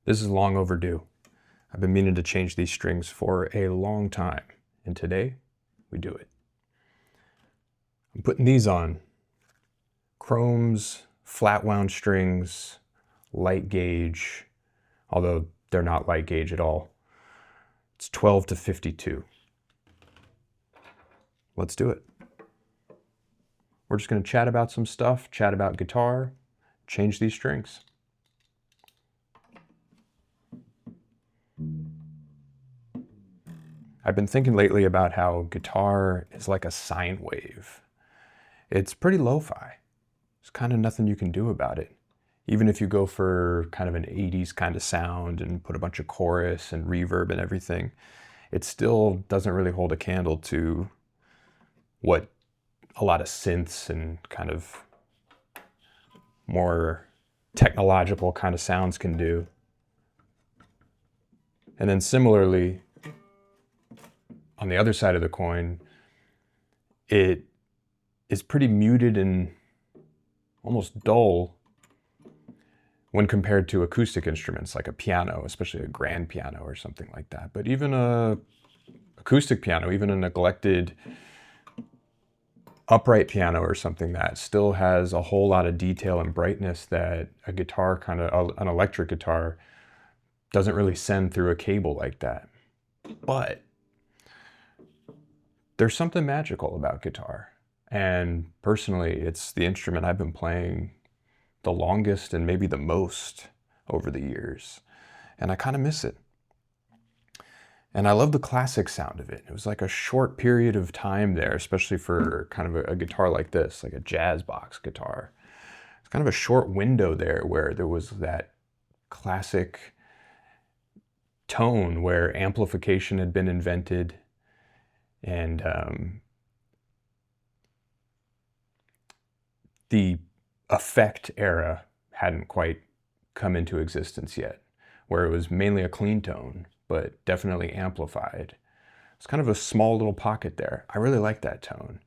This is long overdue. I've been meaning to change these strings for a long time, and today we do it. I'm putting these on chromes, flat wound strings, light gauge, although they're not light gauge at all. It's 12 to 52. Let's do it. We're just going to chat about some stuff, chat about guitar, change these strings. I've been thinking lately about how guitar is like a sine wave. It's pretty lo-fi. There's kind of nothing you can do about it. Even if you go for kind of an 80s kind of sound and put a bunch of chorus and reverb and everything, it still doesn't really hold a candle to what a lot of synths and kind of more technological kind of sounds can do. And then similarly, on the other side of the coin, it is pretty muted and almost dull when compared to acoustic instruments like a piano, especially a grand piano or something like that. But even a acoustic piano, even a neglected upright piano or something, that still has a whole lot of detail and brightness that a guitar, an electric guitar, doesn't really send through a cable like that. But there's something magical about guitar. And personally, it's the instrument I've been playing the longest and maybe the most over the years. And I kind of miss it. And I love the classic sound of it. It was like a short period of time there, especially for kind of a guitar like this, like a jazz box guitar. It's kind of a short window there where there was that classic tone where amplification had been invented and the effect era hadn't quite come into existence yet, where it was mainly a clean tone, but definitely amplified. It's kind of a small little pocket there. I really like that tone.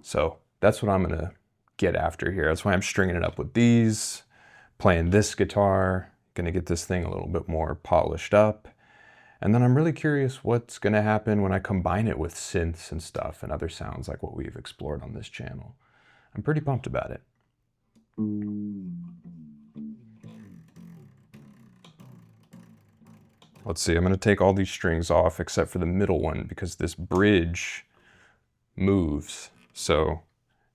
So that's what I'm gonna get after here. That's why I'm stringing it up with these, playing this guitar, gonna get this thing a little bit more polished up. And then I'm really curious what's gonna happen when I combine it with synths and stuff and other sounds like what we've explored on this channel. I'm pretty pumped about it. Let's see, I'm going to take all these strings off except for the middle one because this bridge moves. So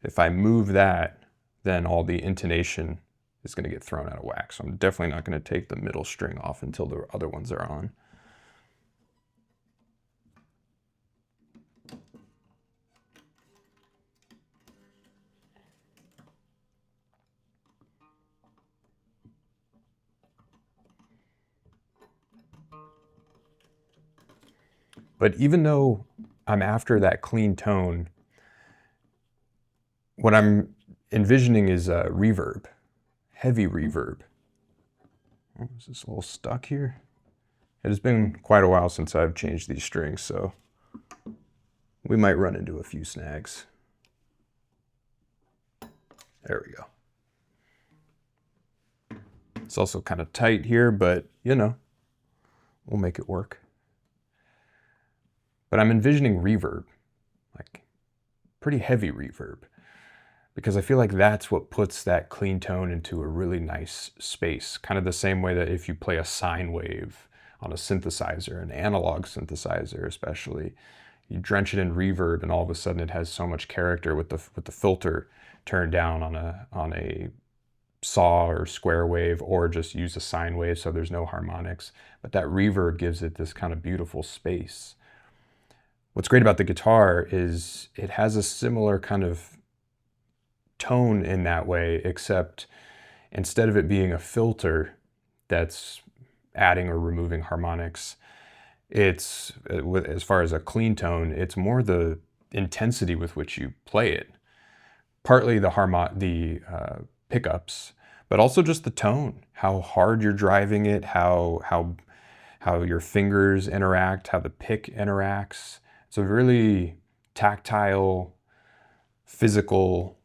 if I move that, then all the intonation is going to get thrown out of whack. So I'm definitely not going to take the middle string off until the other ones are on. But even though I'm after that clean tone, what I'm envisioning is a reverb, heavy reverb. Oh, is this a little stuck here? It has been quite a while since I've changed these strings, so we might run into a few snags. There we go. It's also kind of tight here, but you know, we'll make it work. But I'm envisioning reverb, like pretty heavy reverb, because I feel like that's what puts that clean tone into a really nice space. Kind of the same way that if you play a sine wave on a synthesizer, an analog synthesizer especially, you drench it in reverb and all of a sudden it has so much character with the filter turned down on a saw or square wave, or just use a sine wave so there's no harmonics. But that reverb gives it this kind of beautiful space. What's great about the guitar is it has a similar kind of tone in that way, except instead of it being a filter that's adding or removing harmonics, it's, as far as a clean tone, it's more the intensity with which you play it. Partly the pickups, but also just the tone, how hard you're driving it, how your fingers interact, how the pick interacts. It's a really tactile, physical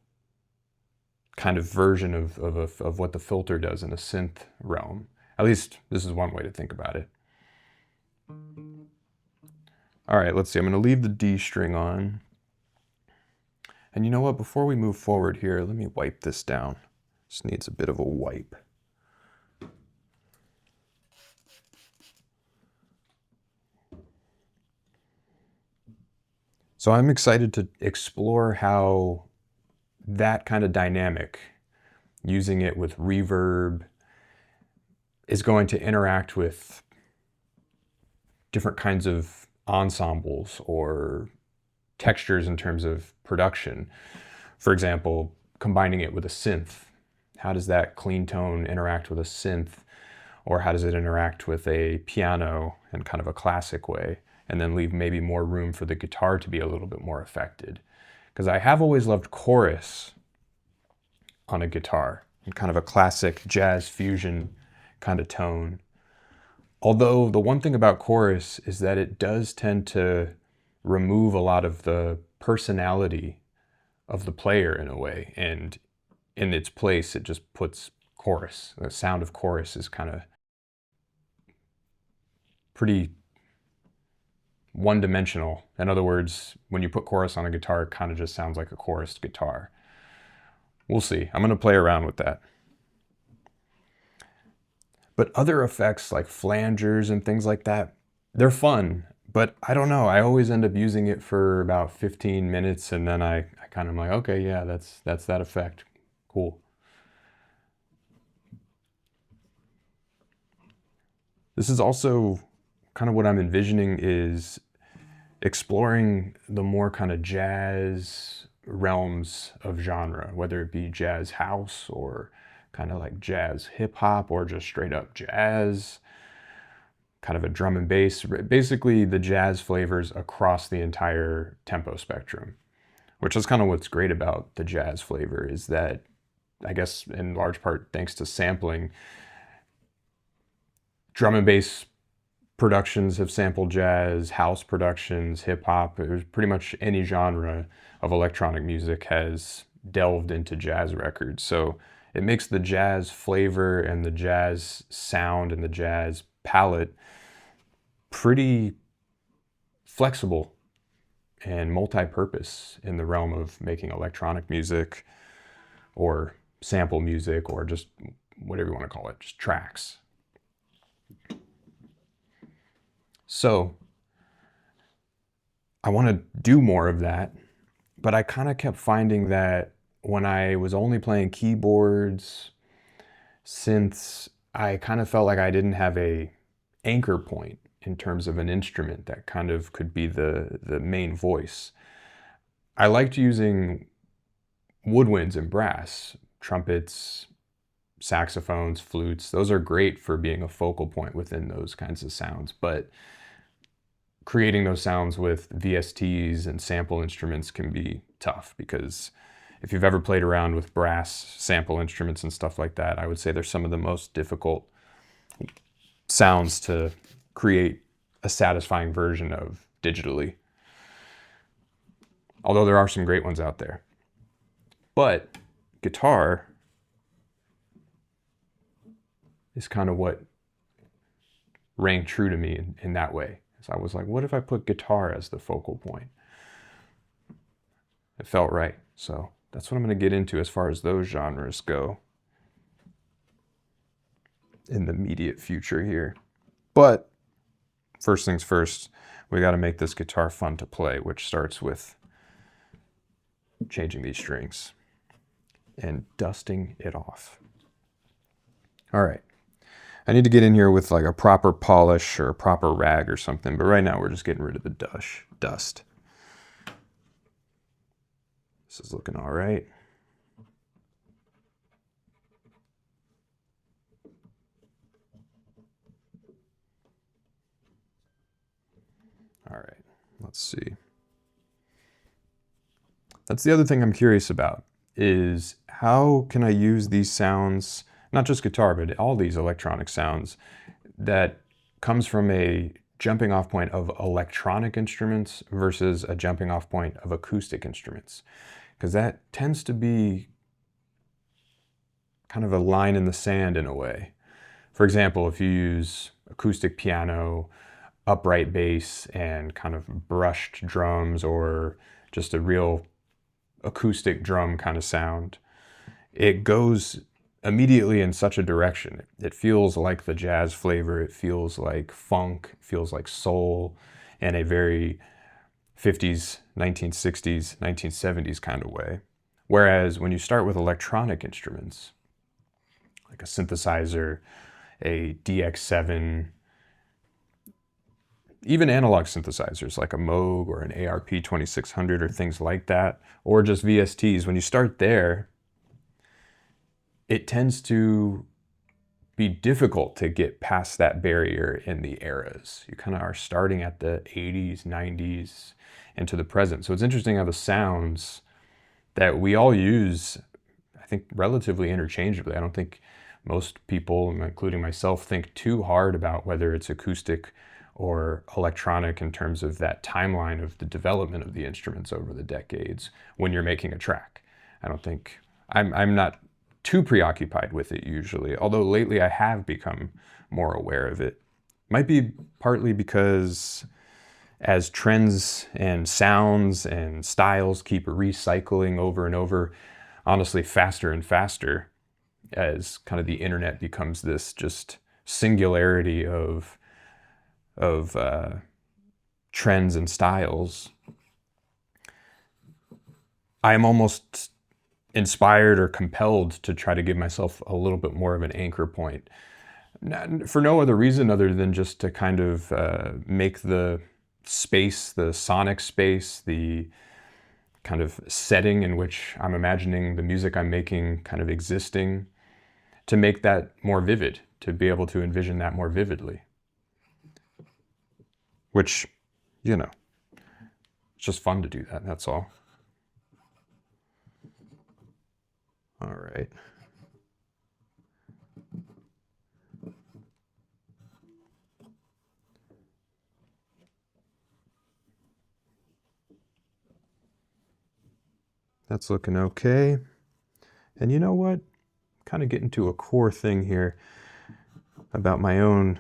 kind of version of what the filter does in a synth realm. At least this is one way to think about it. All right, let's see. I'm going to leave the D string on. And you know what? Before we move forward here, let me wipe this down. This needs a bit of a wipe. So I'm excited to explore how that kind of dynamic, using it with reverb, is going to interact with different kinds of ensembles or textures in terms of production. For example, combining it with a synth. How does that clean tone interact with a synth? Or how does it interact with a piano in kind of a classic way? And then leave maybe more room for the guitar to be a little bit more affected. Because I have always loved chorus on a guitar, in kind of a classic jazz fusion kind of tone. Although the one thing about chorus is that it does tend to remove a lot of the personality of the player in a way, and in its place it just puts chorus. The sound of chorus is kind of pretty one-dimensional. In other words, when you put chorus on a guitar, it kind of just sounds like a chorused guitar. We'll see. I'm going to play around with that. But other effects like flangers and things like that, they're fun, but I don't know. I always end up using it for about 15 minutes and then I kind of like, okay, yeah, that's that effect. Cool. This is also kind of what I'm envisioning, is exploring the more kind of jazz realms of genre, whether it be jazz house or kind of like jazz hip hop or just straight up jazz, kind of a drum and bass, basically the jazz flavors across the entire tempo spectrum, which is kind of what's great about the jazz flavor, is that, I guess in large part thanks to sampling, drum and bass productions have sampled jazz, house productions, hip hop. There's pretty much any genre of electronic music has delved into jazz records. So it makes the jazz flavor and the jazz sound and the jazz palette pretty flexible and multi-purpose in the realm of making electronic music or sample music or just whatever you want to call it, just tracks. So I want to do more of that, but I kind of kept finding that when I was only playing keyboards, synths, I kind of felt like I didn't have a anchor point in terms of an instrument that kind of could be the main voice. I liked using woodwinds and brass, trumpets, saxophones, flutes. Those are great for being a focal point within those kinds of sounds, but creating those sounds with VSTs and sample instruments can be tough, because if you've ever played around with brass sample instruments and stuff like that, I would say they're some of the most difficult sounds to create a satisfying version of digitally. Although there are some great ones out there. But guitar is kind of what rang true to me in that way. So I was like, what if I put guitar as the focal point? It felt right. So that's what I'm going to get into as far as those genres go in the immediate future here. But first things first, we got to make this guitar fun to play, which starts with changing these strings and dusting it off. All right. I need to get in here with like a proper polish or a proper rag or something, but right now we're just getting rid of the dust. This is looking all right. All right, let's see. That's the other thing I'm curious about, is how can I use these sounds, not just guitar, but all these electronic sounds, that comes from a jumping off point of electronic instruments versus a jumping off point of acoustic instruments. Because that tends to be kind of a line in the sand in a way. For example, if you use acoustic piano, upright bass, and kind of brushed drums, or just a real acoustic drum kind of sound, it goes immediately in such a direction. It feels like the jazz flavor, it feels like funk, it feels like soul, in a very 50s, 1960s, 1970s kind of way. Whereas when you start with electronic instruments, like a synthesizer, a DX7, even analog synthesizers like a Moog or an ARP 2600 or things like that, or just VSTs, when you start there, it tends to be difficult to get past that barrier in the eras. You kind of are starting at the 80s, 90s, into the present. So it's interesting how the sounds that we all use, I think, relatively interchangeably. I don't think most people, including myself, think too hard about whether it's acoustic or electronic in terms of that timeline of the development of the instruments over the decades when you're making a track. I don't think, I'm not too preoccupied with it usually, although lately I have become more aware of it. Might be partly because as trends and sounds and styles keep recycling over and over, honestly faster and faster, as kind of the internet becomes this just singularity of trends and styles, I am almost inspired or compelled to try to give myself a little bit more of an anchor point. For no other reason other than just to kind of make the space, the sonic space, the kind of setting in which I'm imagining the music I'm making kind of existing, to make that more vivid, to be able to envision that more vividly. Which, you know, it's just fun to do that, that's all. All right. That's looking okay. And you know what? Kind of getting to a core thing here about my own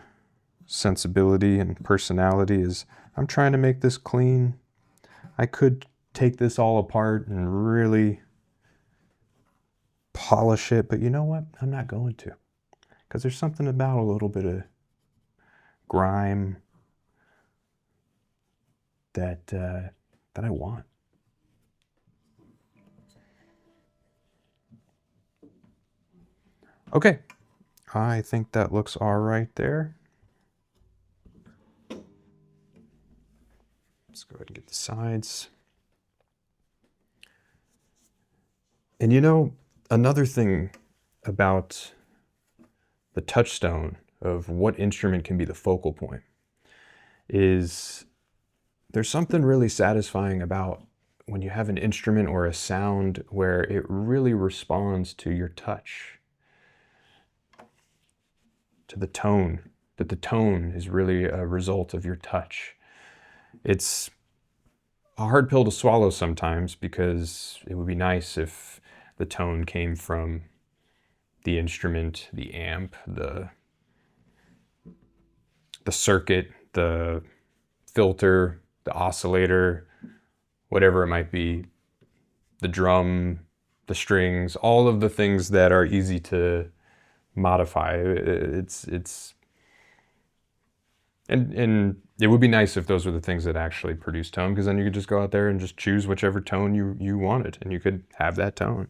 sensibility and personality is I'm trying to make this clean. I could take this all apart and really polish it, but you know what? I'm not going to, because there's something about a little bit of grime that I want. Okay, I think that looks all right there. Let's go ahead and get the sides. And you know, another thing about the touchstone of what instrument can be the focal point is there's something really satisfying about when you have an instrument or a sound where it really responds to your touch, to the tone, that the tone is really a result of your touch. It's a hard pill to swallow sometimes because it would be nice if the tone came from the instrument, the amp, the circuit, the filter, the oscillator, whatever it might be, the drum, the strings, all of the things that are easy to modify. And it would be nice if those were the things that actually produce tone, because then you could just go out there and just choose whichever tone you wanted, and you could have that tone.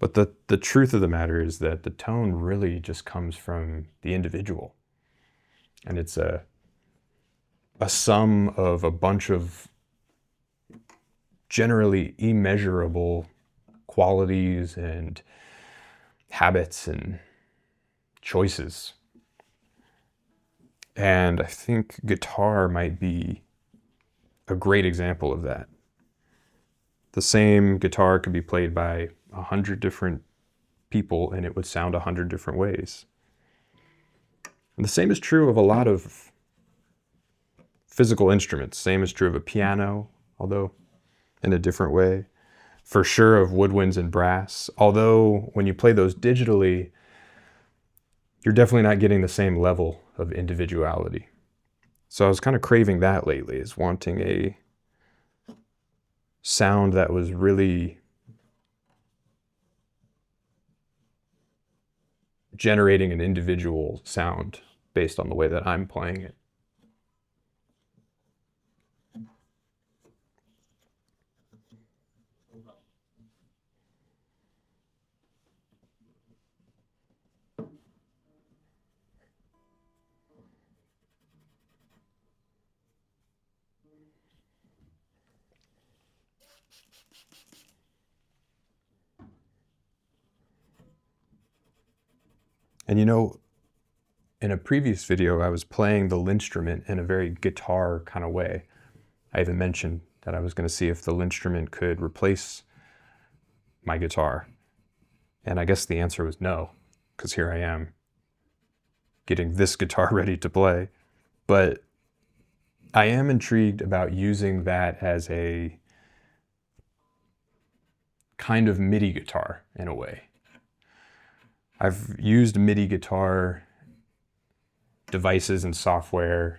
But the truth of the matter is that the tone really just comes from the individual. And it's a sum of a bunch of generally immeasurable qualities and habits and choices. And I think guitar might be a great example of that. The same guitar could be played by 100 different people and it would sound 100 different ways. And the same is true of a lot of physical instruments. Same is true of a piano, although in a different way. For sure of woodwinds and brass, although when you play those digitally, you're definitely not getting the same level of individuality. So I was kind of craving that lately, is wanting a sound that was really generating an individual sound based on the way that I'm playing it. And you know, in a previous video, I was playing the Linstrument in a very guitar kind of way. I even mentioned that I was going to see if the Linstrument could replace my guitar. And I guess the answer was no, because here I am getting this guitar ready to play. But I am intrigued about using that as a kind of MIDI guitar in a way. I've used MIDI guitar devices and software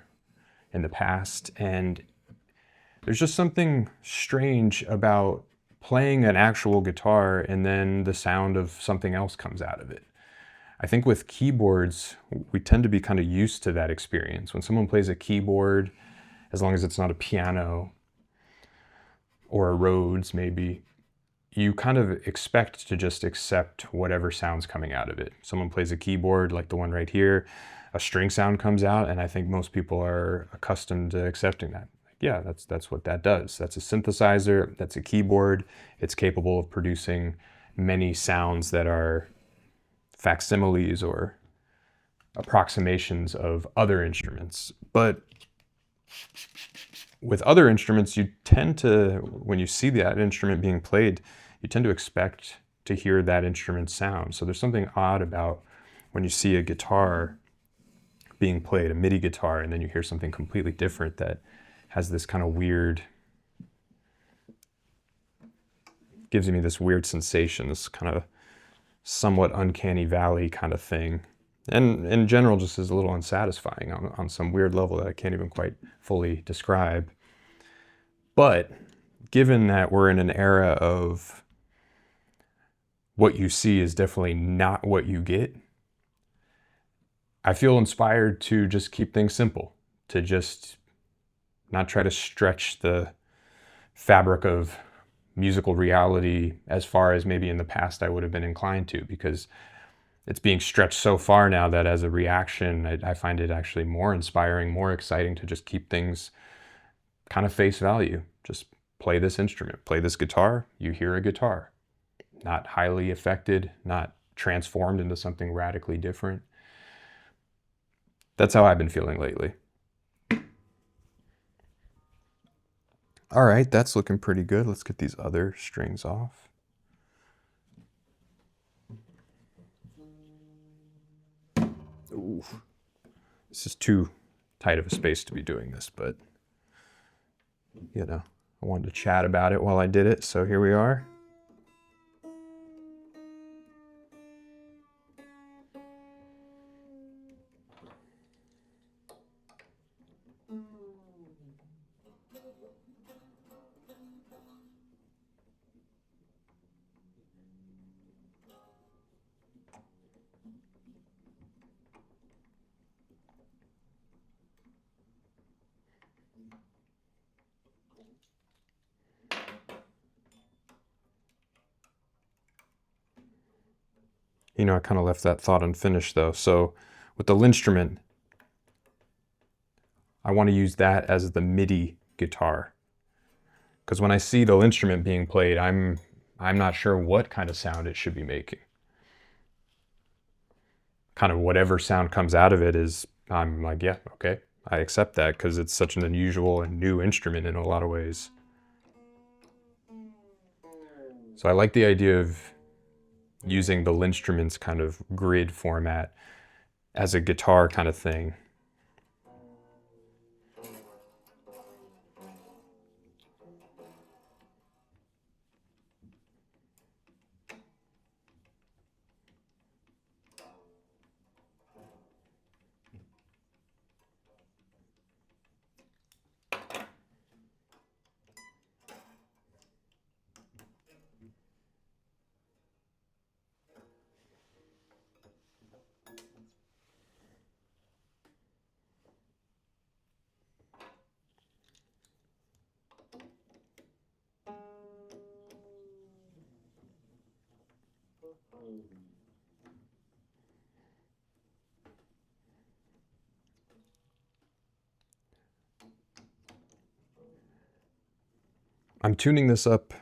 in the past, and there's just something strange about playing an actual guitar and then the sound of something else comes out of it. I think with keyboards, we tend to be kind of used to that experience. When someone plays a keyboard, as long as it's not a piano or a Rhodes maybe, you kind of expect to just accept whatever sound's coming out of it. Someone plays a keyboard like the one right here, a string sound comes out, and I think most people are accustomed to accepting that. Yeah, that's what that does. That's a synthesizer, that's a keyboard. It's capable of producing many sounds that are facsimiles or approximations of other instruments. But with other instruments, you tend to, when you see that instrument being played, you tend to expect to hear that instrument sound. So there's something odd about when you see a guitar being played, a MIDI guitar, and then you hear something completely different that has this kind of weird, gives me this weird sensation, this kind of somewhat uncanny valley kind of thing. And in general, just is a little unsatisfying on some weird level that I can't even quite fully describe. But given that we're in an era of what you see is definitely not what you get, I feel inspired to just keep things simple, to just not try to stretch the fabric of musical reality as far as maybe in the past I would have been inclined to, because it's being stretched so far now that as a reaction, I find it actually more inspiring, more exciting to just keep things kind of face value. Just play this instrument, play this guitar, you hear a guitar. Not highly affected, not transformed into something radically different. That's how I've been feeling lately. All right, that's looking pretty good. Let's get these other strings off. Ooh, this is too tight of a space to be doing this, but you know, I wanted to chat about it while I did it, so here we are. You know, I kind of left that thought unfinished though. So with the Linstrument, I want to use that as the MIDI guitar. Because when I see the Linstrument being played, I'm not sure what kind of sound it should be making. Kind of whatever sound comes out of it is, I'm like, yeah, okay, I accept that, because it's such an unusual and new instrument in a lot of ways. So I like the idea of using the Linstrument's kind of grid format as a guitar kind of thing. I'm tuning this up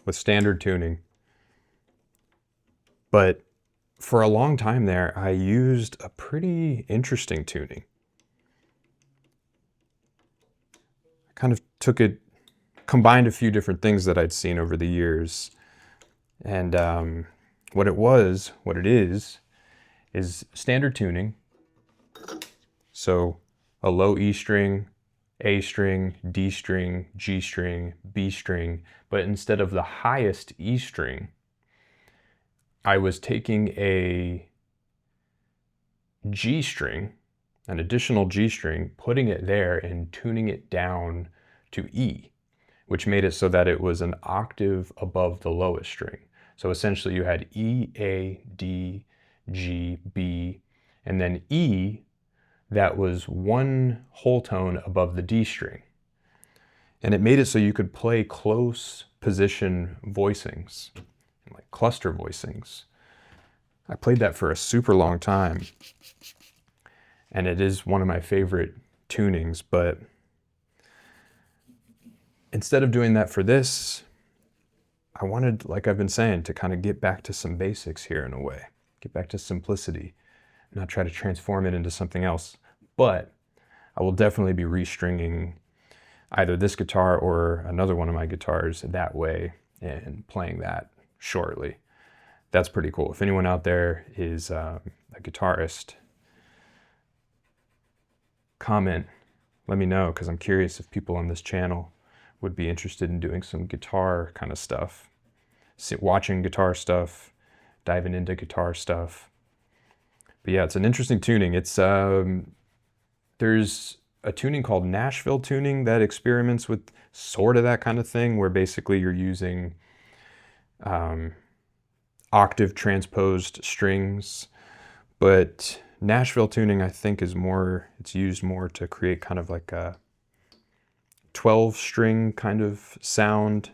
with standard tuning, but for a long time there, I used a pretty interesting tuning. I kind of took it, combined a few different things that I'd seen over the years, and what it is standard tuning. So a low E string, A string, D string, G string, B string, but instead of the highest E string, I was taking a G string, an additional G string, putting it there and tuning it down to E, which made it so that it was an octave above the lowest string. So essentially you had E, A, D, G, B, and then E that was one whole tone above the D string. And it made it so you could play close position voicings, like cluster voicings. I played that for a super long time, and it is one of my favorite tunings, but instead of doing that for this, I wanted, like I've been saying, to kind of get back to some basics here in a way, get back to simplicity, not try to transform it into something else. But I will definitely be restringing either this guitar or another one of my guitars that way and playing that shortly. That's pretty cool. If anyone out there is a guitarist, comment, let me know, because I'm curious if people on this channel would be interested in doing some guitar kind of stuff, watching guitar stuff, diving into guitar stuff. But yeah, it's an interesting tuning. It's there's a tuning called Nashville tuning that experiments with sort of that kind of thing, where basically you're using octave transposed strings. But Nashville tuning, I think, is more, it's used more to create kind of like a 12-string kind of sound,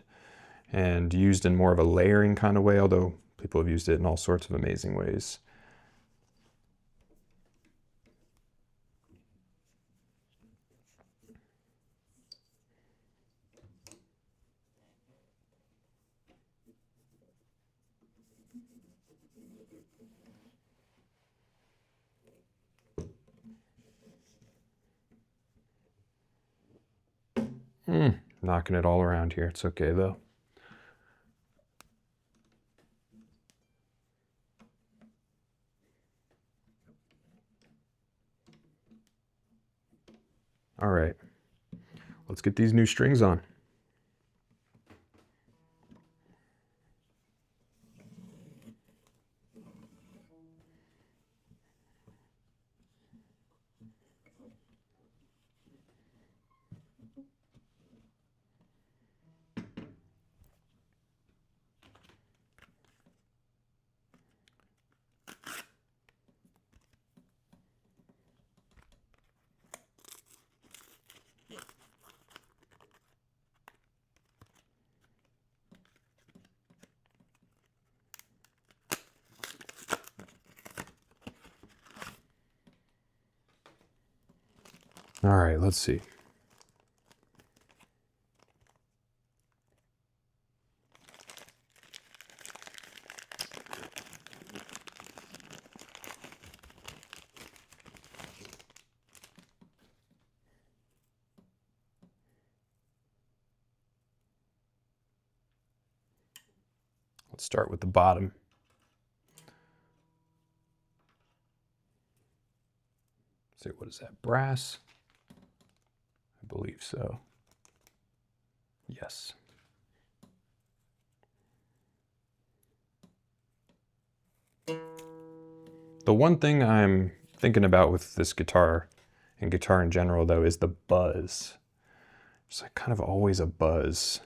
and used in more of a layering kind of way, although people have used it in all sorts of amazing ways. Knocking it all around here. It's okay though. All right, let's get these new strings on. All right, let's see. Let's start with the bottom. Let's see, what is that, brass? I believe so. Yes. The one thing I'm thinking about with this guitar, and guitar in general though, is the buzz. There's like kind of always a buzz.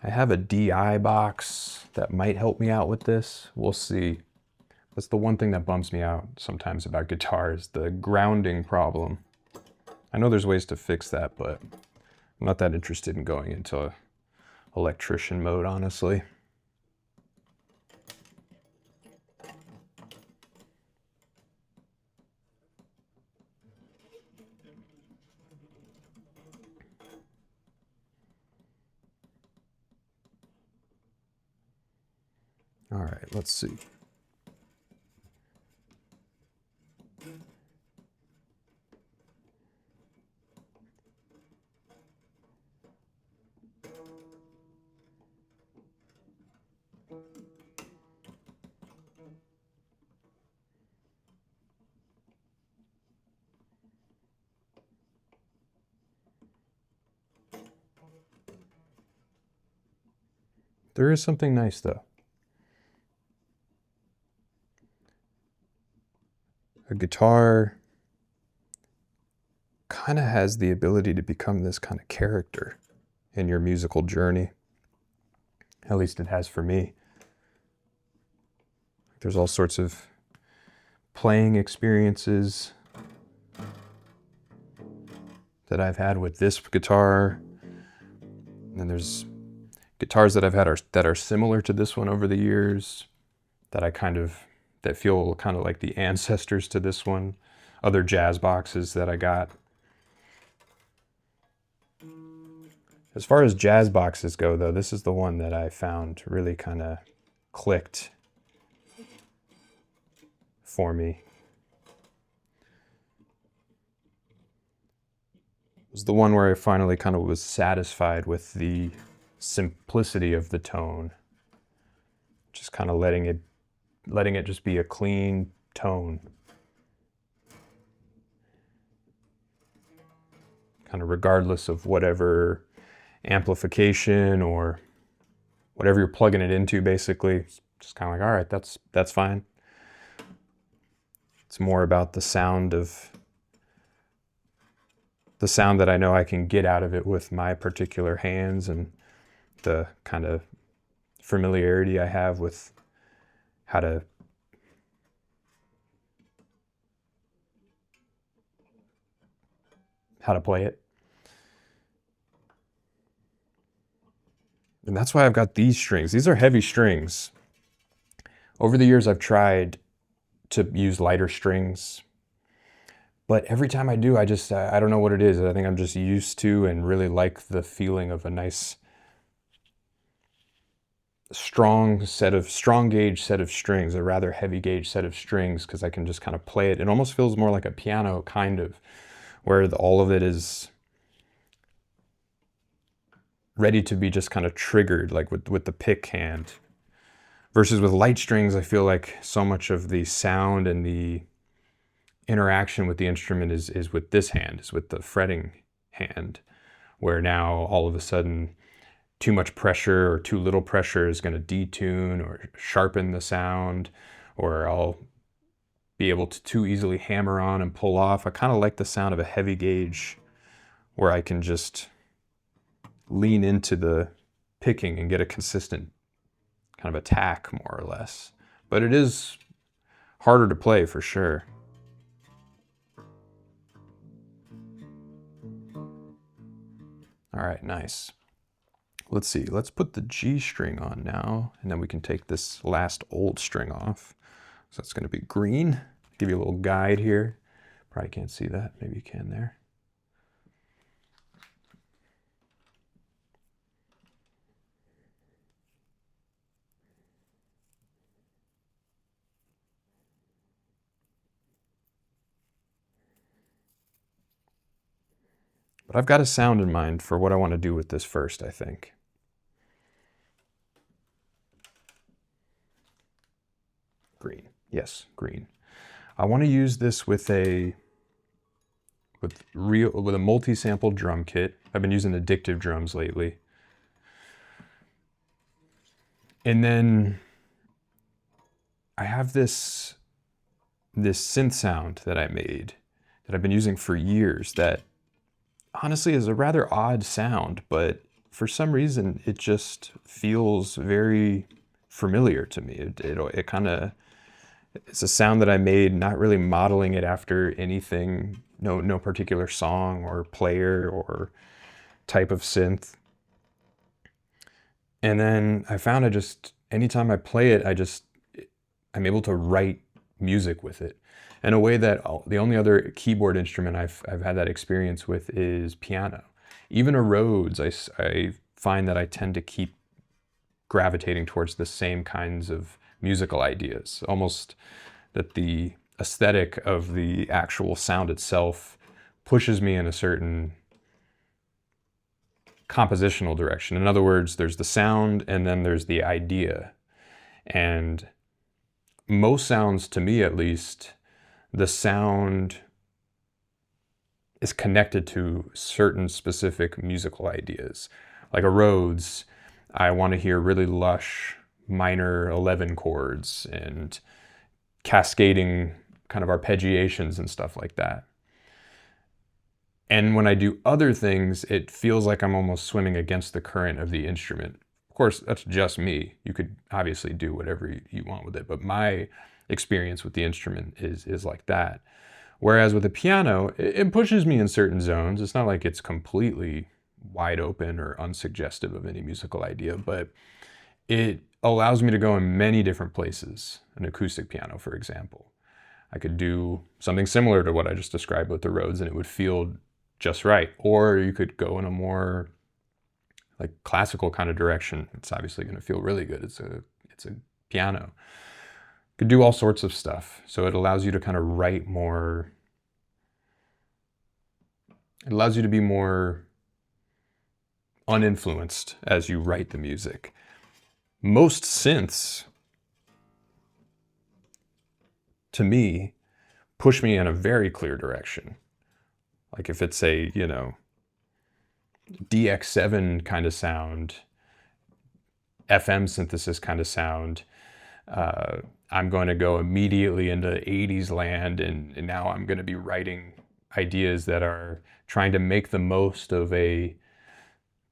I have a DI box that might help me out with this. We'll see. That's the one thing that bums me out sometimes about guitars, the grounding problem. I know there's ways to fix that, but I'm not that interested in going into electrician mode, honestly. All right, let's see. There is something nice though. A guitar kind of has the ability to become this kind of character in your musical journey. At least it has for me. There's all sorts of playing experiences that I've had with this guitar. And there's guitars that I've had that are similar to this one over the years that feel kind of like the ancestors to this one. Other jazz boxes that I got. As far as jazz boxes go though, this is the one that I found really kind of clicked for me. It was the one where I finally kind of was satisfied with the simplicity of the tone. Just kind of letting it just be a clean tone. Kind of regardless of whatever amplification or whatever you're plugging it into, basically. Just kind of like, all right, that's fine. It's more about the sound that I know I can get out of it with my particular hands and the kind of familiarity I have with how to play it. And that's why I've got these strings. These are heavy strings. Over the years, I've tried to use lighter strings, but every time I do, I don't know what it is. I think I'm just used to and really like the feeling of a nice strong gauge set of strings, a rather heavy gauge set of strings, because I can just kind of play it. It almost feels more like a piano, kind of, where all of it is ready to be just kind of triggered, like with the pick hand. Versus with light strings, I feel like so much of the sound and the interaction with the instrument is with this hand, is with the fretting hand, where now all of a sudden too much pressure or too little pressure is going to detune or sharpen the sound, or I'll be able to too easily hammer on and pull off. I kind of like the sound of a heavy gauge where I can just lean into the picking and get a consistent kind of attack, more or less. But it is harder to play for sure. All right, nice. Let's see, let's put the G string on now, and then we can take this last old string off. So that's gonna be green. Give you a little guide here. Probably can't see that, maybe you can there. But I've got a sound in mind for what I want to do with this first, I think. Green, yes, green. I want to use this with a multi-sample drum kit. I've been using addictive drums lately. And then I have this synth sound that I made that I've been using for years that honestly is a rather odd sound, but for some reason it just feels very familiar to me. It kind of, it's a sound that I made, not really modeling it after anything, no particular song or player or type of synth. And then I found anytime I play it, I'm able to write music with it in a way that the only other keyboard instrument I've had that experience with is piano. Even a Rhodes, I find that I tend to keep gravitating towards the same kinds of musical ideas, almost that the aesthetic of the actual sound itself pushes me in a certain compositional direction. In other words, there's the sound and then there's the idea. And most sounds, to me at least, the sound is connected to certain specific musical ideas. Like a Rhodes, I want to hear really lush minor 11 chords and cascading kind of arpeggiations and stuff like that. And when I do other things, it feels like I'm almost swimming against the current of the instrument. Of course, that's just me. You could obviously do whatever you want with it, but my experience with the instrument is like that. Whereas with the piano, it pushes me in certain zones. It's not like it's completely wide open or unsuggestive of any musical idea, but it allows me to go in many different places. An acoustic piano, for example. I could do something similar to what I just described with the Rhodes and it would feel just right. Or you could go in a more like classical kind of direction. It's obviously going to feel really good. It's a piano. Could do all sorts of stuff. So it allows you to kind of write more. It allows you to be more uninfluenced as you write the music. Most synths, to me, push me in a very clear direction. Like if it's a, DX7 kind of sound, FM synthesis kind of sound, I'm going to go immediately into 80s land, and now I'm going to be writing ideas that are trying to make the most of a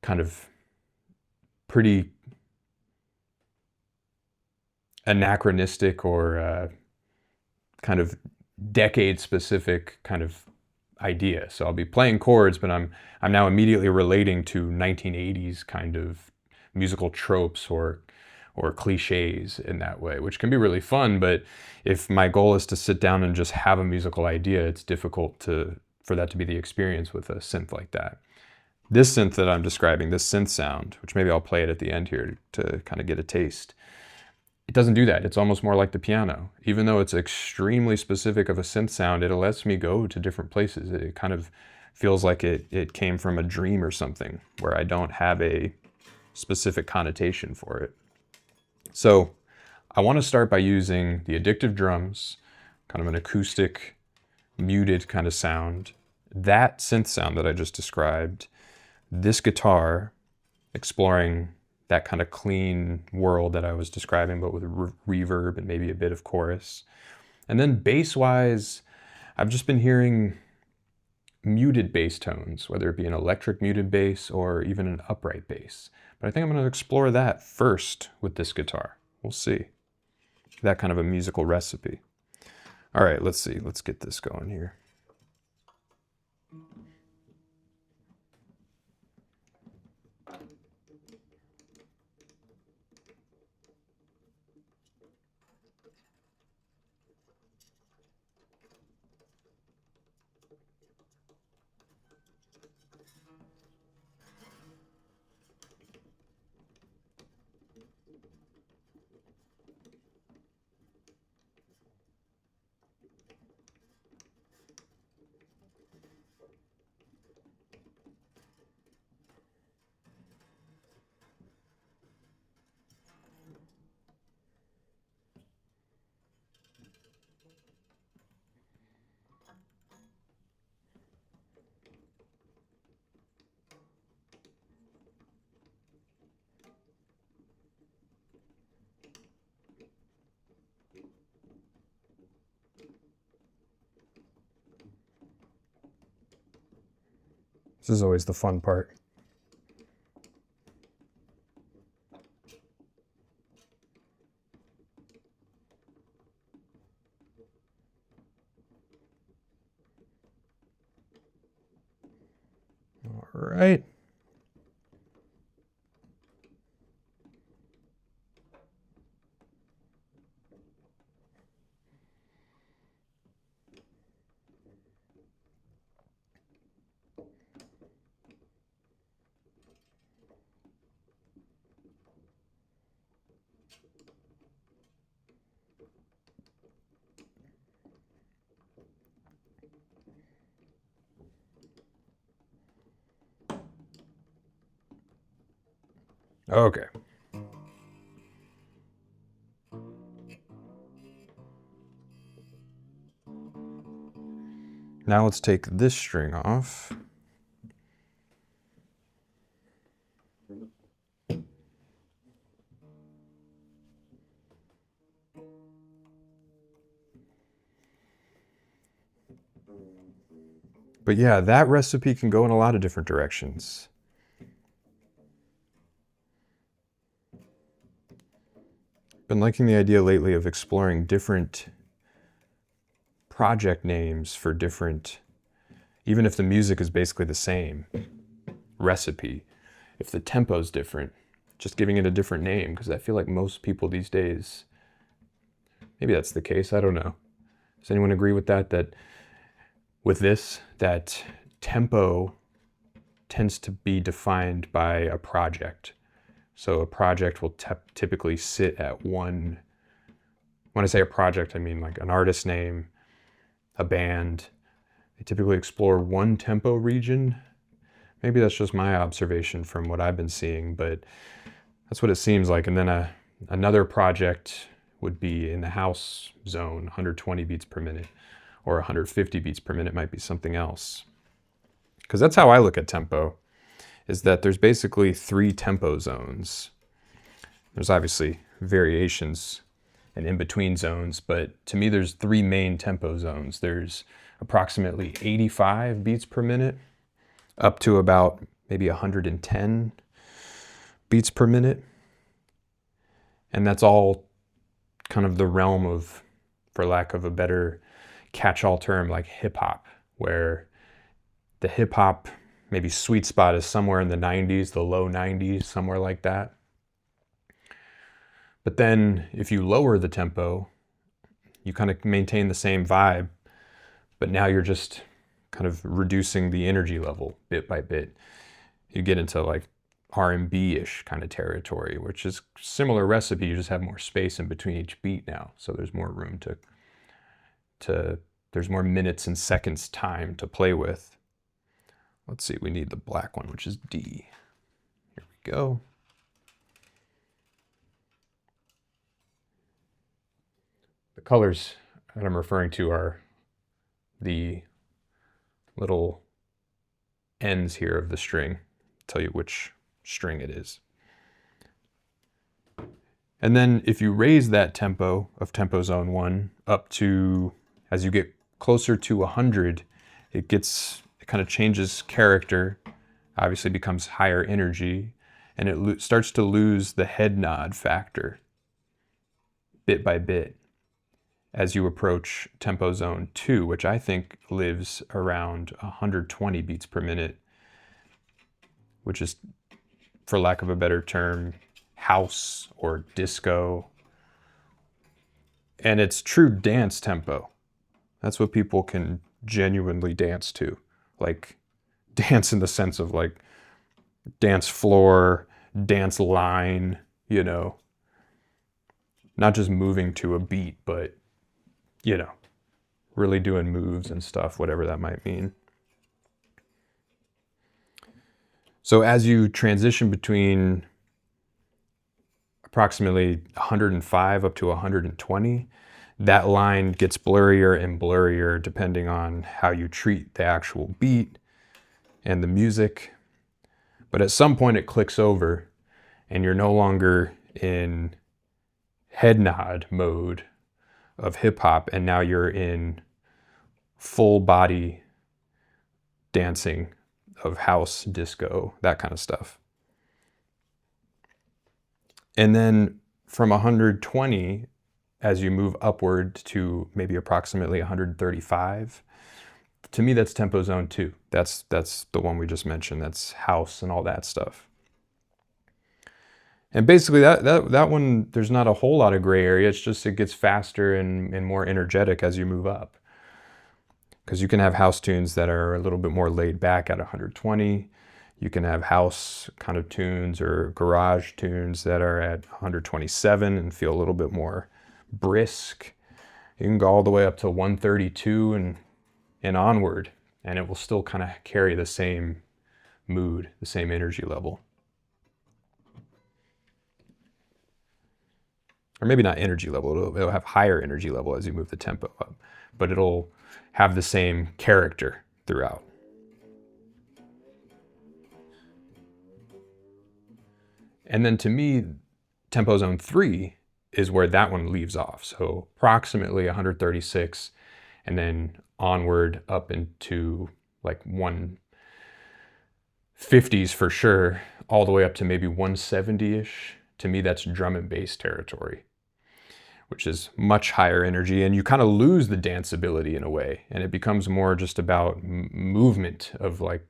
kind of pretty anachronistic or kind of decade-specific kind of idea. So I'll be playing chords, but I'm now immediately relating to 1980s kind of musical tropes or cliches in that way, which can be really fun. But if my goal is to sit down and just have a musical idea, it's difficult for that to be the experience with a synth like that. This synth that I'm describing, this synth sound, which maybe I'll play it at the end here to kind of get a taste, it doesn't do that. It's almost more like the piano. Even though it's extremely specific of a synth sound, it lets me go to different places. It kind of feels like it came from a dream or something where I don't have a specific connotation for it. So I want to start by using the addictive drums, kind of an acoustic, muted kind of sound, that synth sound that I just described, this guitar, exploring that kind of clean world that I was describing, but with reverb and maybe a bit of chorus. And then bass-wise, I've just been hearing muted bass tones, whether it be an electric muted bass or even an upright bass. But I think I'm going to explore that first with this guitar. We'll see. That kind of a musical recipe. All right, let's see. Let's get this going here. This is always the fun part. All right. Okay. Now let's take this string off. But yeah, that recipe can go in a lot of different directions. Been liking the idea lately of exploring different project names for different, even if the music is basically the same recipe, if the tempo's different, just giving it a different name, because I feel like most people these days, maybe that's the case, I don't know. Does anyone agree with that? That with this, that tempo tends to be defined by a project. So a project will typically sit at one, when I say a project, I mean like an artist name, a band. They typically explore one tempo region. Maybe that's just my observation from what I've been seeing, but that's what it seems like. And then another project would be in the house zone, 120 beats per minute, or 150 beats per minute might be something else. Because that's how I look at tempo, is that there's basically 3 tempo zones. There's obviously variations and in-between zones, but to me there's 3 main tempo zones. There's approximately 85 beats per minute up to about maybe 110 beats per minute. And that's all kind of the realm of, for lack of a better catch-all term, like hip-hop, where the hip-hop maybe sweet spot is somewhere in the 90s, the low 90s, somewhere like that. But then if you lower the tempo, you kind of maintain the same vibe, but now you're just kind of reducing the energy level bit by bit. You get into like R&B-ish kind of territory, which is similar recipe, you just have more space in between each beat now. So there's more room there's more minutes and seconds time to play with. Let's see, we need the black one, which is D. Here we go. The colors that I'm referring to are the little ends here of the string. I'll tell you which string it is. And then if you raise that tempo of tempo zone 1 up to, as you get closer to 100, it kind of changes character, obviously becomes higher energy, and it starts to lose the head nod factor bit by bit as you approach tempo zone 2, which I think lives around 120 beats per minute, which is, for lack of a better term, house or disco. And it's true dance tempo. That's what people can genuinely dance to. Like dance in the sense of like dance floor, dance line, you know. Not just moving to a beat, but, you know, really doing moves and stuff, whatever that might mean. So as you transition between approximately 105 up to 120, that line gets blurrier and blurrier depending on how you treat the actual beat and the music. But at some point it clicks over and you're no longer in head nod mode of hip hop, and now you're in full body dancing of house, disco, that kind of stuff. And then from 120, as you move upward to maybe approximately 135, to me that's tempo zone 2. That's the one we just mentioned. That's house and all that stuff. And basically that one, there's not a whole lot of gray area. It's just it gets faster and more energetic as you move up. Because you can have house tunes that are a little bit more laid back at 120. You can have house kind of tunes or garage tunes that are at 127 and feel a little bit more brisk. You can go all the way up to 132 and onward, and it will still kind of carry the same mood, the same energy level. or maybe not energy level, it'll have higher energy level as you move the tempo up, but it'll have the same character throughout. And then to me, tempo zone 3 is where that one leaves off. So approximately 136, and then onward up into like 150s for sure, all the way up to maybe 170-ish. To me, that's drum and bass territory, which is much higher energy, and you kind of lose the danceability in a way, and it becomes more just about movement of like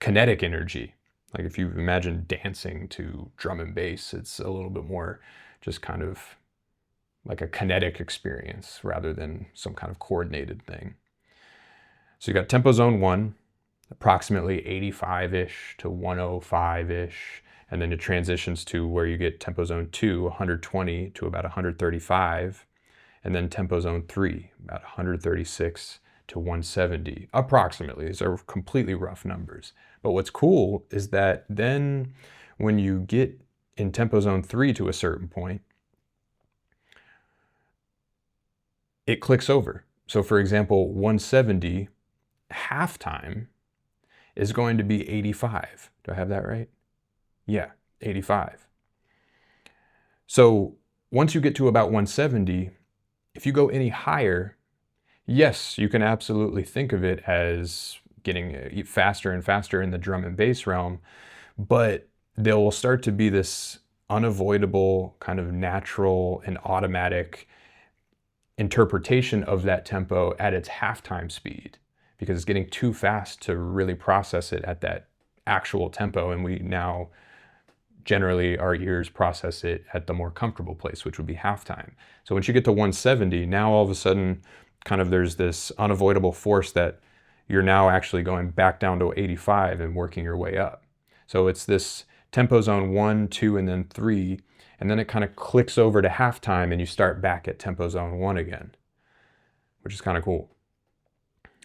kinetic energy. Like if you imagine dancing to drum and bass, it's a little bit more just kind of like a kinetic experience rather than some kind of coordinated thing. So you got tempo zone 1, approximately 85-ish to 105-ish, and then it transitions to where you get tempo zone 2, 120 to about 135, and then tempo zone 3, about 136 to 170, approximately. These are completely rough numbers. But what's cool is that then when you get in tempo zone 3 to a certain point, it clicks over. So for example, 170 halftime is going to be 85. Do I have that right? Yeah, 85. So once you get to about 170, if you go any higher, yes, you can absolutely think of it as getting faster and faster in the drum and bass realm, but there will start to be this unavoidable kind of natural and automatic interpretation of that tempo at its halftime speed, because it's getting too fast to really process it at that actual tempo, and we now generally our ears process it at the more comfortable place, which would be halftime. So once you get to 170, now all of a sudden kind of there's this unavoidable force that you're now actually going back down to 85 and working your way up. So it's this tempo zone 1, 2, and then 3, and then it kind of clicks over to halftime and you start back at tempo zone 1 again, which is kind of cool.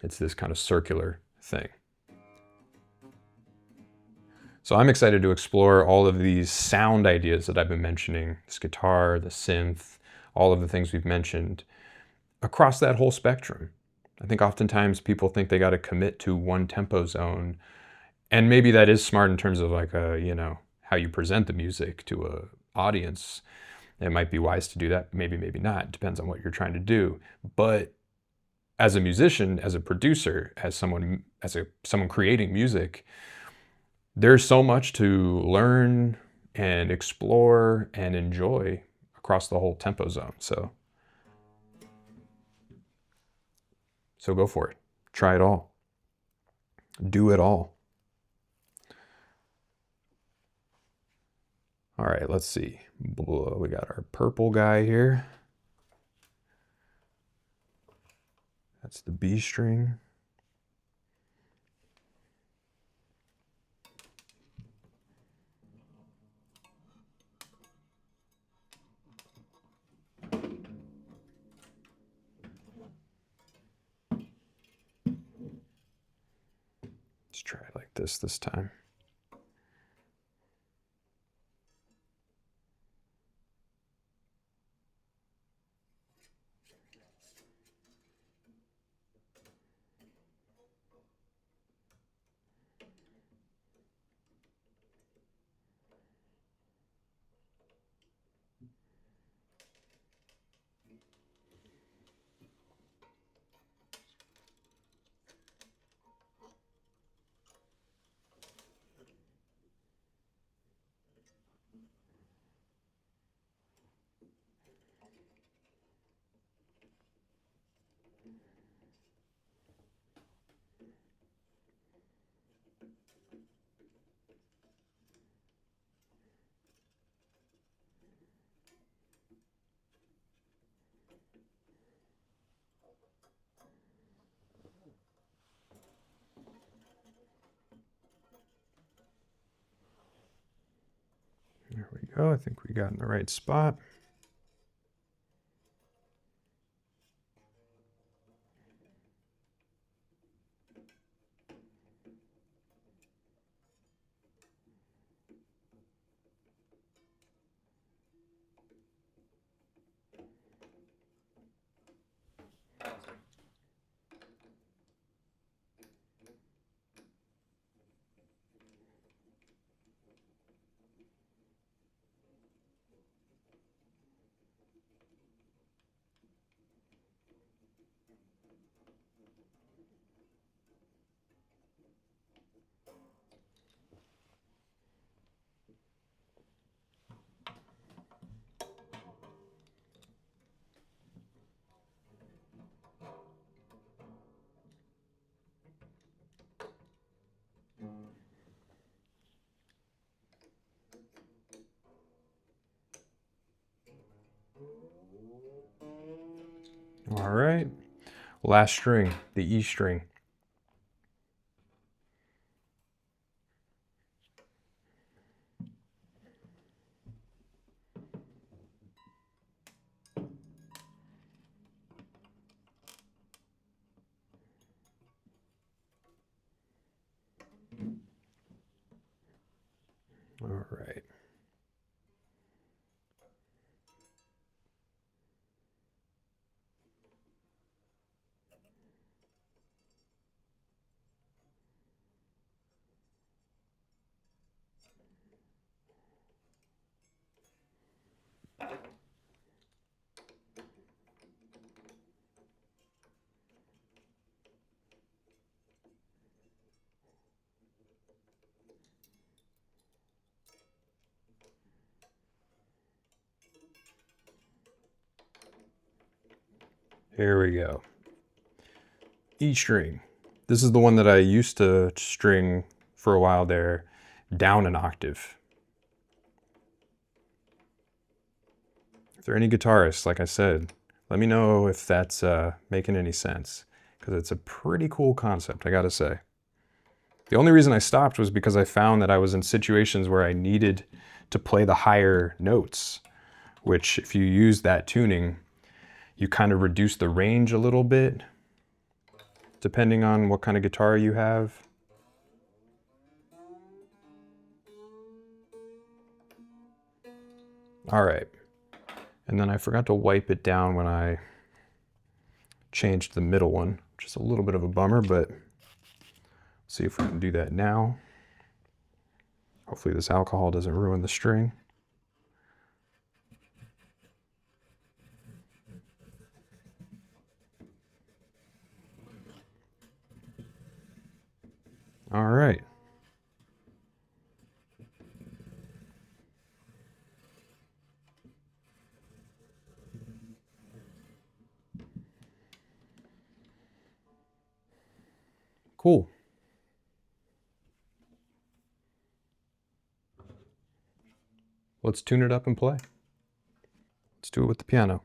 It's this kind of circular thing. So I'm excited to explore all of these sound ideas that I've been mentioning, this guitar, the synth, all of the things we've mentioned across that whole spectrum. I think oftentimes people think they got to commit to one tempo zone, and maybe that is smart in terms of like how you present the music to a audience. It might be wise to do that, maybe not. It depends on what you're trying to do. But as a musician, as a producer, as someone creating music, there's so much to learn and explore and enjoy across the whole tempo zone. So go for it. Try it all. Do it all. All right, let's see. We got our purple guy here. That's the B string. Let's try it like this time. There we go. I think we got in the right spot. All right, last string, the E string. All right. Here we go. E string. This is the one that I used to string for a while there, down an octave. If there are any guitarists, like I said, let me know if that's making any sense, because it's a pretty cool concept, I gotta say. The only reason I stopped was because I found that I was in situations where I needed to play the higher notes, which if you use that tuning, you kind of reduce the range a little bit, depending on what kind of guitar you have. All right, and then I forgot to wipe it down when I changed the middle one, which is a little bit of a bummer, but see if we can do that now. Hopefully this alcohol doesn't ruin the string. All right. Cool. Let's tune it up and play. Let's do it with the piano.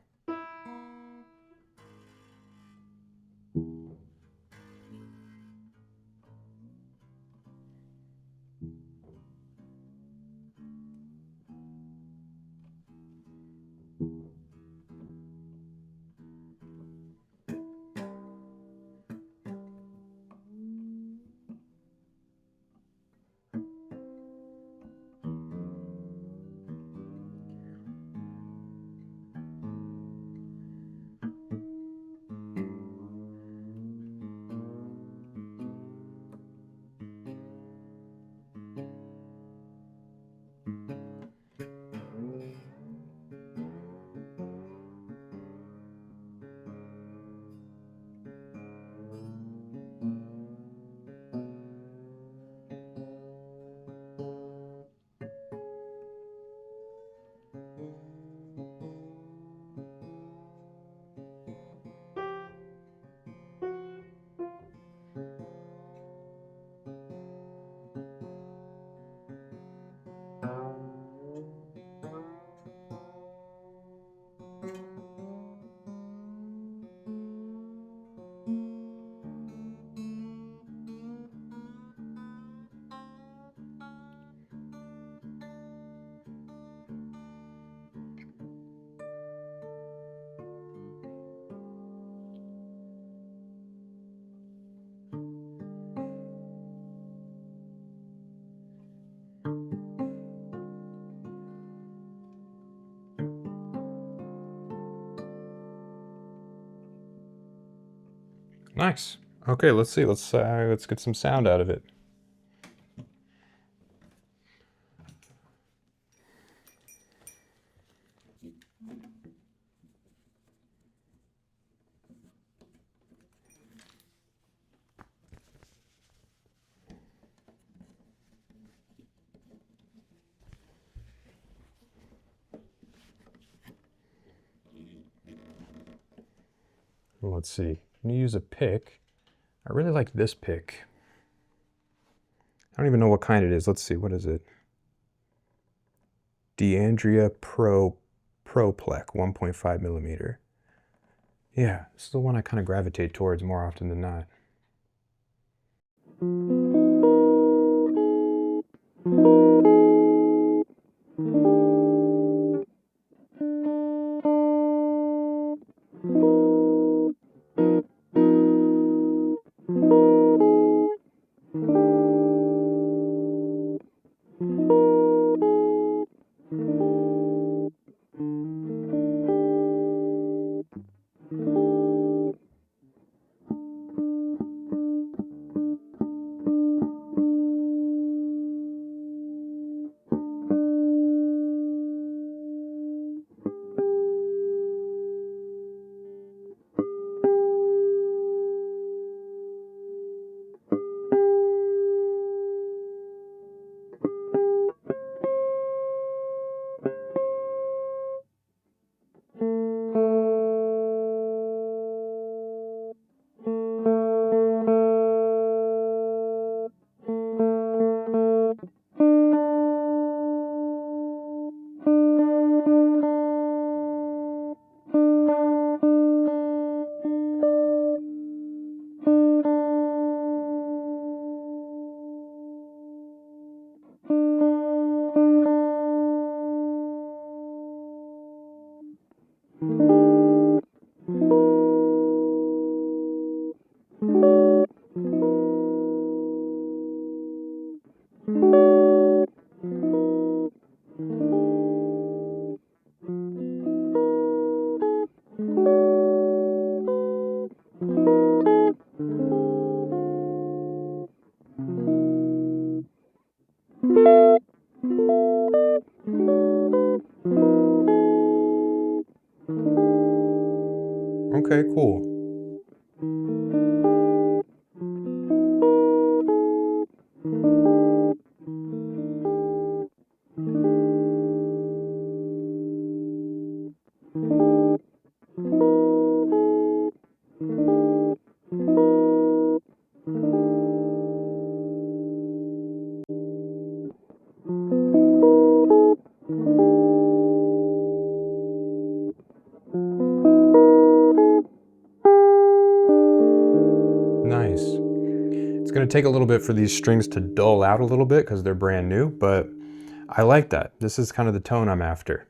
Nice. Okay, let's see. Let's get some sound out of it. Let's see. I'm gonna use a pick. I really like this pick. I don't even know what kind it is. Let's see. What is it? DeAndrea Pro Plec 1.5 millimeter. Yeah, this is the one I kind of gravitate towards more often than not. Okay, cool. Nice. It's going to take a little bit for these strings to dull out a little bit because they're brand new, but I like that. This is kind of the tone I'm after.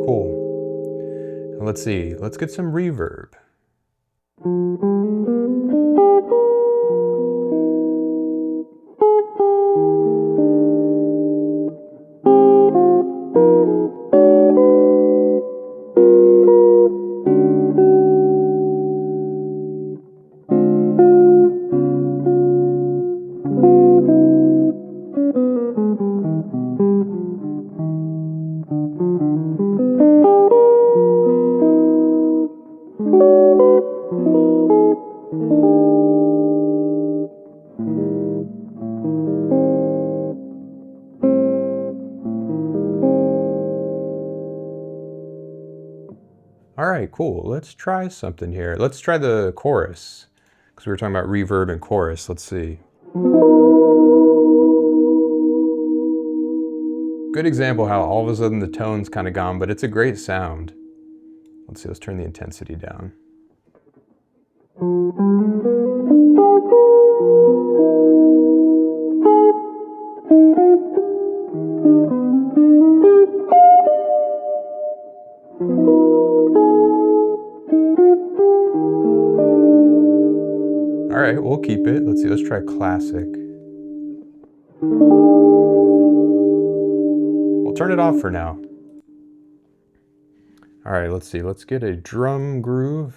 Cool. Let's see, let's get some reverb. All right, cool. Let's try something here. Let's try the chorus, because we were talking about reverb and chorus. Let's see. Good example how all of a sudden the tone's kind of gone, but it's a great sound. Let's see, let's turn the intensity down. All right, we'll keep it. Let's see, let's try classic. We'll turn it off for now. All right, let's see, let's get a drum groove.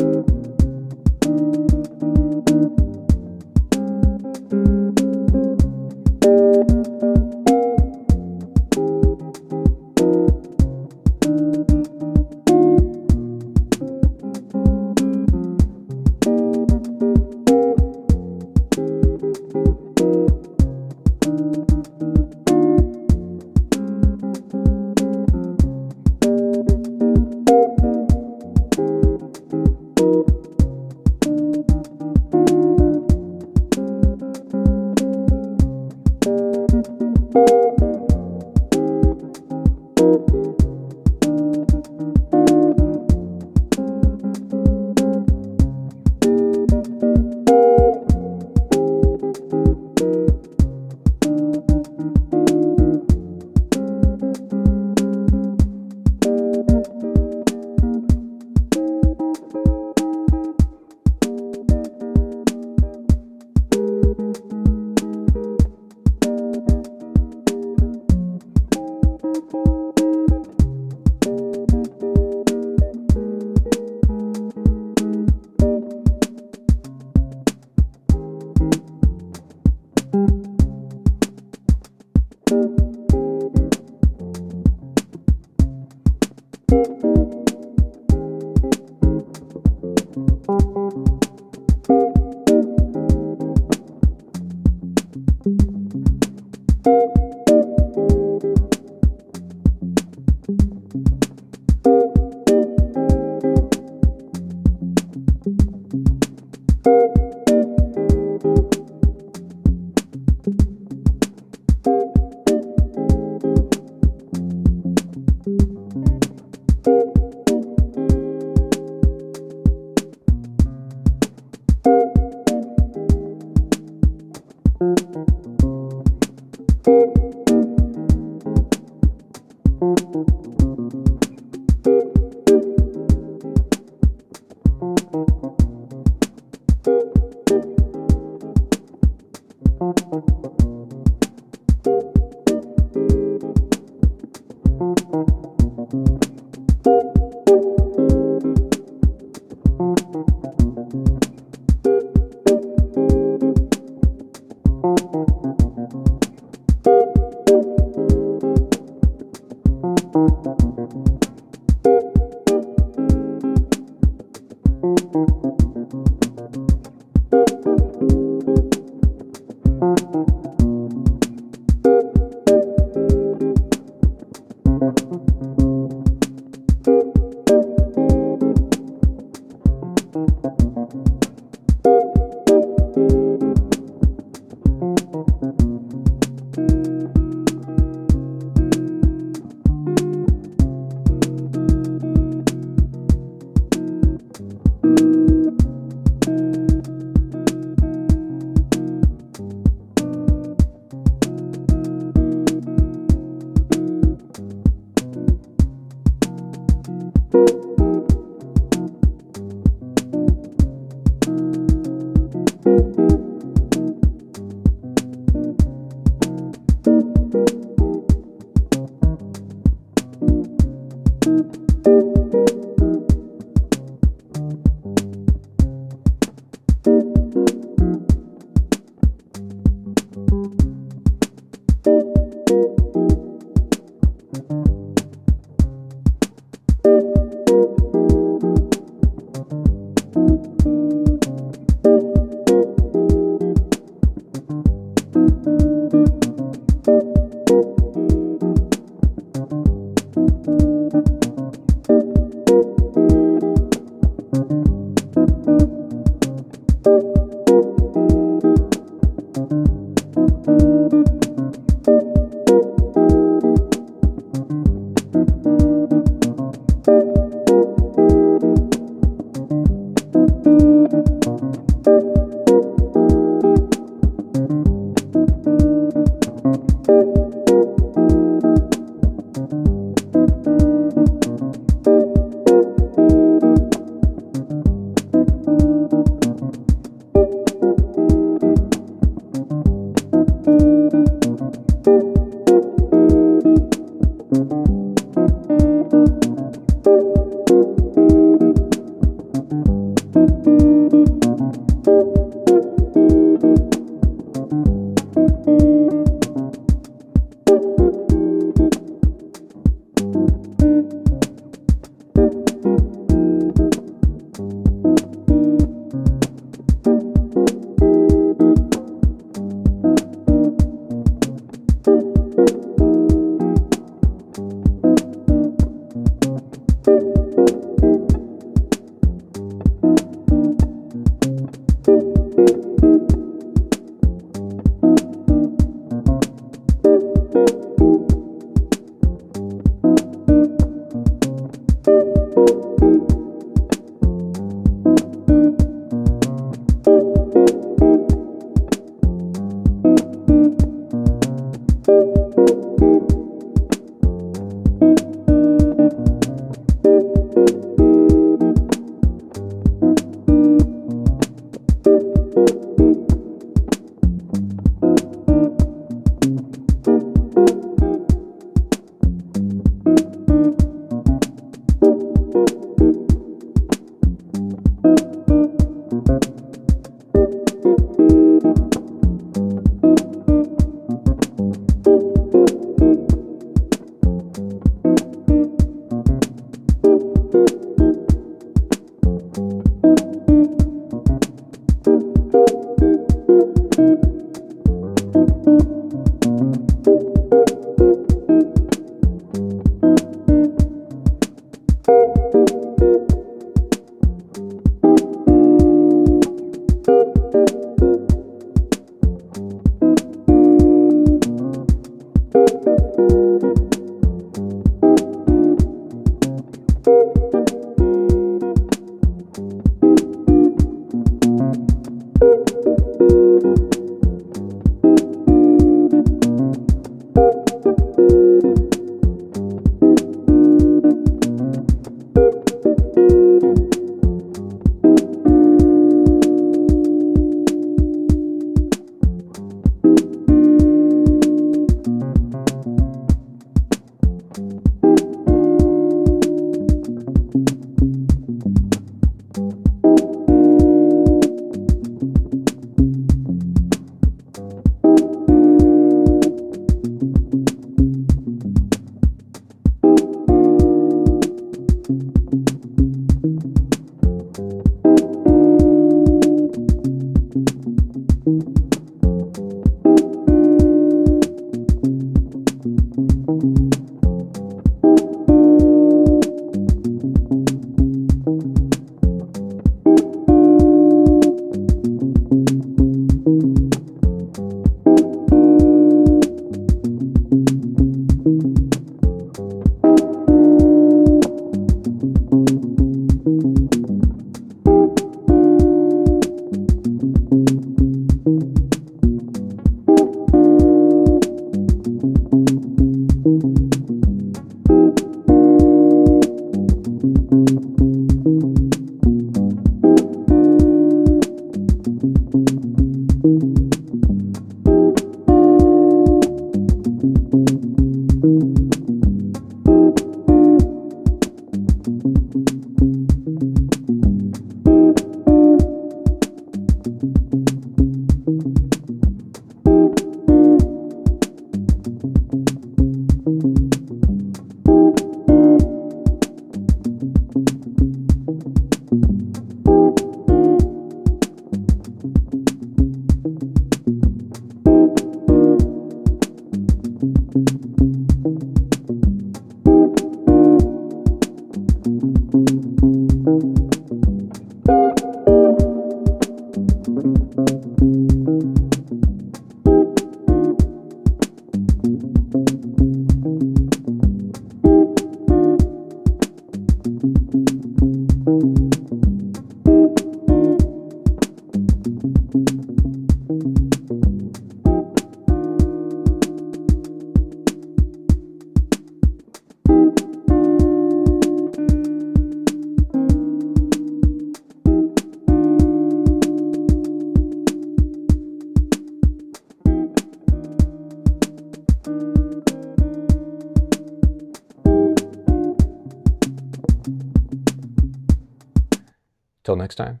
Till next time,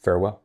farewell.